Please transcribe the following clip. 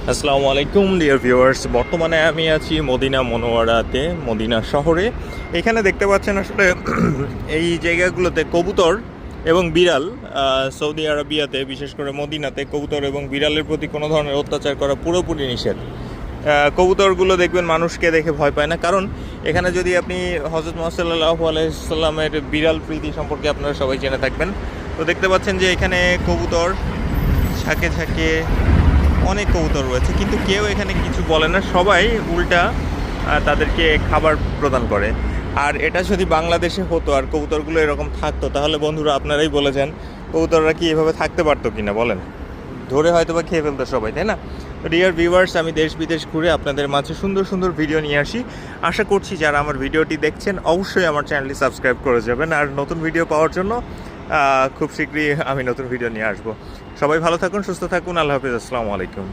আসসালামু আলাইকুম dear viewers. বর্তমানে আমি আছি মদিনা মনোয়ারাতে, মদিনা শহরে। এখানে দেখতে পাচ্ছেন আসলে এই জায়গাগুলোতে কবুতর এবং বিড়াল, সৌদি আরবিয়াতে বিশেষ করে মদিনাতে কবুতর এবং বিড়ালের প্রতি কোনো ধরনের অত্যাচার করা পুরোপুরি নিষেধ। কবুতরগুলো দেখবেন মানুষকে দেখে ভয় পায় না, কারণ এখানে যদি আপনি হযরত মুহাম্মদ সাল্লাল্লাহু আলাইহি সাল্লামের বিড়াল প্রীতি সম্পর্কে আপনারা সবাই জেনে থাকবেন। তো দেখতে পাচ্ছেন যে এখানে কবুতর ঝাঁকে ঝাঁকে অনেক কবুতর রয়েছে, কিন্তু কেউ এখানে কিছু বলে না, সবাই উল্টা তাদেরকে খাবার প্রদান করে। আর এটা যদি বাংলাদেশে হতো আর কবুতরগুলো এরকম থাকতো, তাহলে বন্ধুরা আপনারাই বলেছেন কবুতররা কি এভাবে থাকতে পারতো কিনা বলেন। ধরে হয়তো বা খেয়ে ফেলতো সবাই, তাই না? তো ডিয়ার ভিউয়ার্স, আমি দেশ বিদেশ ঘুরে আপনাদের মাঝে সুন্দর সুন্দর ভিডিও নিয়ে আসি। আশা করছি যারা আমার ভিডিওটি দেখছেন অবশ্যই আমার চ্যানেলটি সাবস্ক্রাইব করে যাবেন, আর নতুন ভিডিও পাওয়ার জন্য খুব শীঘ্রই আমি নতুন ভিডিও নিয়ে আসবো। সবাই ভালো থাকুন, সুস্থ থাকুন, আল্লাহ হাফিজ, আসসালামু আলাইকুম।